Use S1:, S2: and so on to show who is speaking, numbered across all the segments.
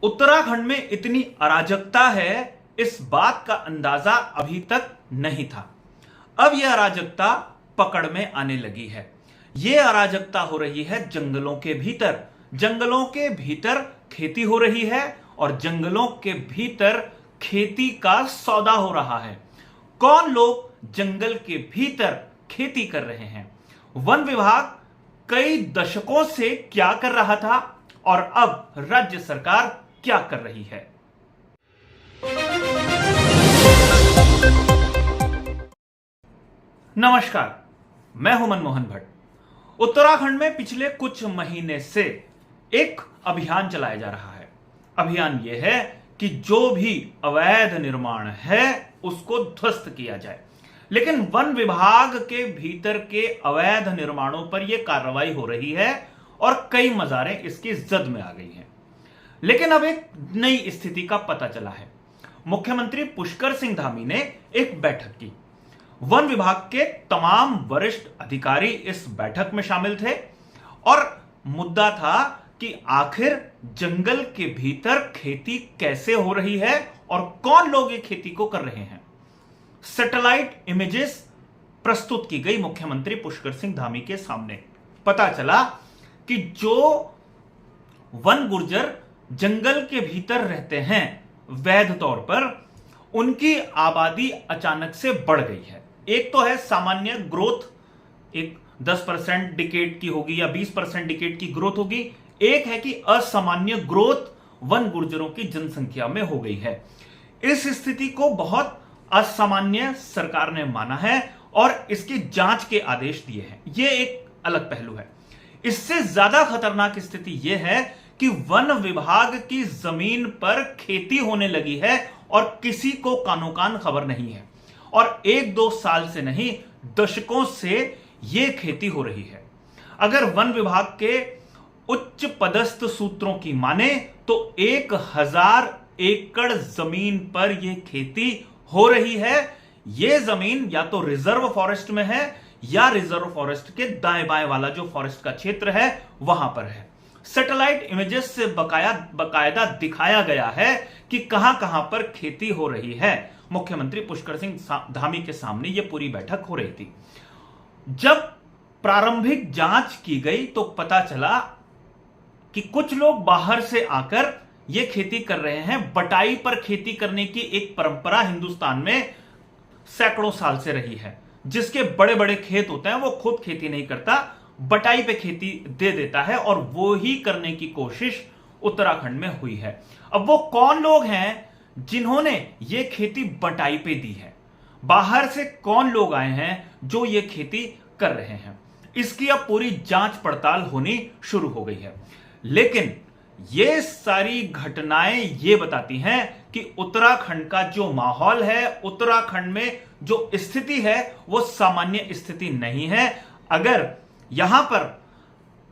S1: उत्तराखंड में इतनी अराजकता है, इस बात का अंदाजा अभी तक नहीं था। अब यह अराजकता पकड़ में आने लगी है। यह अराजकता हो रही है जंगलों के भीतर। जंगलों के भीतर खेती हो रही है और जंगलों के भीतर खेती का सौदा हो रहा है। कौन लोग जंगल के भीतर खेती कर रहे हैं? वन विभाग कई दशकों से क्या कर रहा था और अब राज्य सरकार क्या कर रही है? नमस्कार, मैं हूं मनमोहन भट्ट। उत्तराखंड में पिछले कुछ महीने से एक अभियान चलाया जा रहा है। अभियान यह है कि जो भी अवैध निर्माण है उसको ध्वस्त किया जाए। लेकिन वन विभाग के भीतर के अवैध निर्माणों पर यह कार्रवाई हो रही है और कई मजारें इसकी जद में आ गई हैं। लेकिन अब एक नई स्थिति का पता चला है। मुख्यमंत्री पुष्कर सिंह धामी ने एक बैठक की। वन विभाग के तमाम वरिष्ठ अधिकारी इस बैठक में शामिल थे और मुद्दा था कि आखिर जंगल के भीतर खेती कैसे हो रही है और कौन लोग ये खेती को कर रहे हैं। सैटेलाइट इमेजेस प्रस्तुत की गई मुख्यमंत्री पुष्कर सिंह धामी के सामने। पता चला कि जो वन गुर्जर जंगल के भीतर रहते हैं वैध तौर पर, उनकी आबादी अचानक से बढ़ गई है। एक तो है सामान्य ग्रोथ, एक 10% डिकेड की होगी या 20% डिकेड की ग्रोथ होगी। एक है कि असामान्य ग्रोथ वन गुर्जरों की जनसंख्या में हो गई है। इस स्थिति को बहुत असामान्य सरकार ने माना है और इसकी जांच के आदेश दिए हैं। यह एक अलग पहलू है। इससे ज्यादा खतरनाक स्थिति यह है कि वन विभाग की जमीन पर खेती होने लगी है और किसी को कानो कान खबर नहीं है। और 1-2 साल से नहीं, दशकों से यह खेती हो रही है। अगर वन विभाग के उच्च पदस्थ सूत्रों की माने तो 1000 एकड़ जमीन पर यह खेती हो रही है। यह जमीन या तो रिजर्व फॉरेस्ट में है या रिजर्व फॉरेस्ट के दाएं बाएं वाला जो फॉरेस्ट का क्षेत्र है वहां पर है। सैटेलाइट इमेजेस से बकायदा दिखाया गया है कि कहां कहां पर खेती हो रही है। मुख्यमंत्री पुष्कर सिंह धामी के सामने यह पूरी बैठक हो रही थी। जब प्रारंभिक जांच की गई तो पता चला कि कुछ लोग बाहर से आकर यह खेती कर रहे हैं। बटाई पर खेती करने की एक परंपरा हिंदुस्तान में सैकड़ों साल से रही है। जिसके बड़े बड़े खेत होते हैं वो खुद खेती नहीं करता, बटाई पे खेती दे देता है और वो ही करने की कोशिश उत्तराखंड में हुई है। अब वो कौन लोग हैं जिन्होंने ये खेती बटाई पे दी है? बाहर से कौन लोग आए हैं जो ये खेती कर रहे हैं? इसकी अब पूरी जांच पड़ताल होनी शुरू हो गई है। लेकिन ये सारी घटनाएं ये बताती हैं कि उत्तराखंड का जो माहौल है, उत्तराखंड में जो स्थिति है वो सामान्य स्थिति नहीं है। अगर यहां पर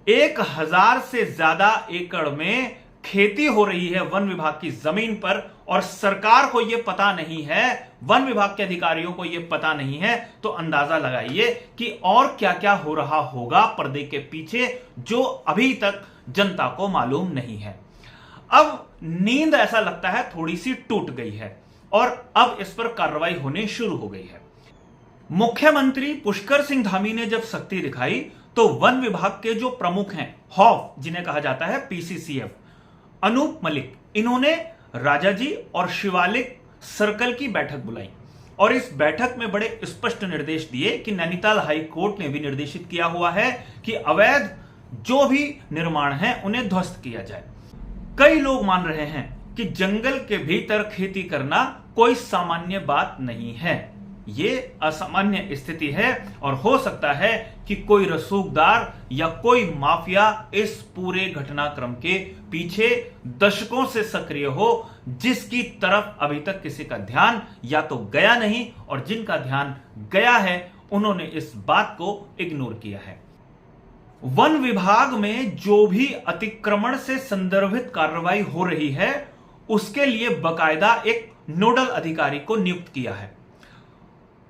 S1: 1000 से ज्यादा एकड़ में खेती हो रही है वन विभाग की जमीन पर और सरकार को यह पता नहीं है, वन विभाग के अधिकारियों को यह पता नहीं है, तो अंदाजा लगाइए कि और क्या क्या हो रहा होगा पर्दे के पीछे जो अभी तक जनता को मालूम नहीं है। अब नींद ऐसा लगता है थोड़ी सी टूट गई है और अब इस पर कार्रवाई होनी शुरू हो गई है। मुख्यमंत्री पुष्कर सिंह धामी ने जब शक्ति दिखाई तो वन विभाग के जो प्रमुख हैं, हॉफ जिन्हें कहा जाता है, पीसीसीएफ, अनूप मलिक, इन्होंने राजाजी और शिवालिक सर्कल की बैठक बुलाई और इस बैठक में बड़े स्पष्ट निर्देश दिए कि नैनीताल हाई कोर्ट ने भी निर्देशित किया हुआ है कि अवैध जो भी निर्माण है उन्हें ध्वस्त किया जाए। कई लोग मान रहे हैं कि जंगल के भीतर खेती करना कोई सामान्य बात नहीं है, ये असामान्य स्थिति है और हो सकता है कि कोई रसूखदार या कोई माफिया इस पूरे घटनाक्रम के पीछे दशकों से सक्रिय हो, जिसकी तरफ अभी तक किसी का ध्यान या तो गया नहीं और जिनका ध्यान गया है उन्होंने इस बात को इग्नोर किया है। वन विभाग में जो भी अतिक्रमण से संदर्भित कार्रवाई हो रही है उसके लिए बकायदा एक नोडल अधिकारी को नियुक्त किया है।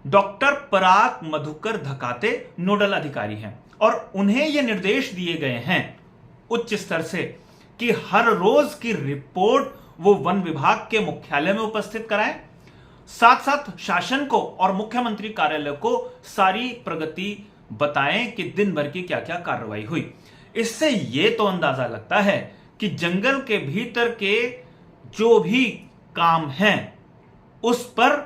S1: डॉक्टर पराग मधुकर धकाते नोडल अधिकारी हैं और उन्हें यह निर्देश दिए गए हैं उच्च स्तर से कि हर रोज की रिपोर्ट वो वन विभाग के मुख्यालय में उपस्थित कराएं, साथ साथ शासन को और मुख्यमंत्री कार्यालय को सारी प्रगति बताएं कि दिन भर की क्या क्या कार्रवाई हुई। इससे यह तो अंदाजा लगता है कि जंगल के भीतर के जो भी काम हैं उस पर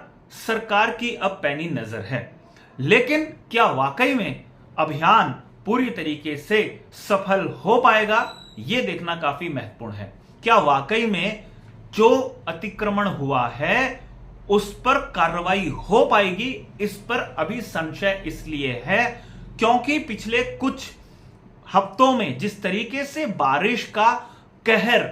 S1: सरकार की अब पैनी नजर है। लेकिन क्या वाकई में अभियान पूरी तरीके से सफल हो पाएगा, यह देखना काफी महत्वपूर्ण है। क्या वाकई में जो अतिक्रमण हुआ है उस पर कार्रवाई हो पाएगी, इस पर अभी संशय इसलिए है क्योंकि पिछले कुछ हफ्तों में जिस तरीके से बारिश का कहर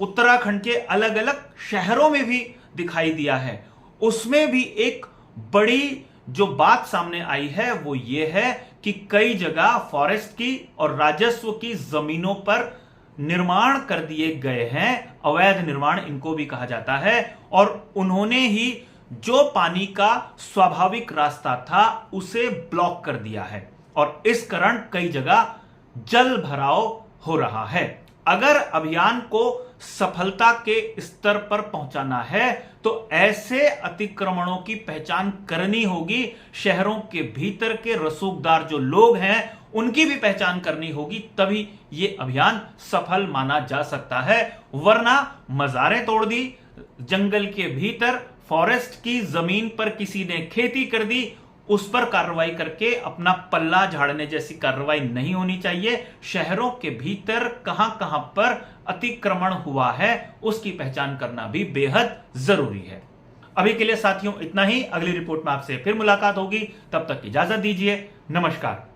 S1: उत्तराखंड के अलग अलग शहरों में भी दिखाई दिया है, उसमें भी एक बड़ी जो बात सामने आई है वो ये है कि कई जगह फॉरेस्ट की और राजस्व की जमीनों पर निर्माण कर दिए गए हैं, अवैध निर्माण इनको भी कहा जाता है, और उन्होंने ही जो पानी का स्वाभाविक रास्ता था उसे ब्लॉक कर दिया है और इस कारण कई जगह जल भराव हो रहा है। अगर अभियान को सफलता के स्तर पर पहुंचाना है तो ऐसे अतिक्रमणों की पहचान करनी होगी, शहरों के भीतर के रसूखदार जो लोग हैं उनकी भी पहचान करनी होगी, तभी यह अभियान सफल माना जा सकता है। वरना मजारें तोड़ दी, जंगल के भीतर फॉरेस्ट की जमीन पर किसी ने खेती कर दी, उस पर कार्रवाई करके अपना पल्ला झाड़ने जैसी कार्रवाई नहीं होनी चाहिए। शहरों के भीतर कहां कहां पर अतिक्रमण हुआ है उसकी पहचान करना भी बेहद जरूरी है। अभी के लिए साथियों इतना ही। अगली रिपोर्ट में आपसे फिर मुलाकात होगी, तब तक इजाजत दीजिए। नमस्कार।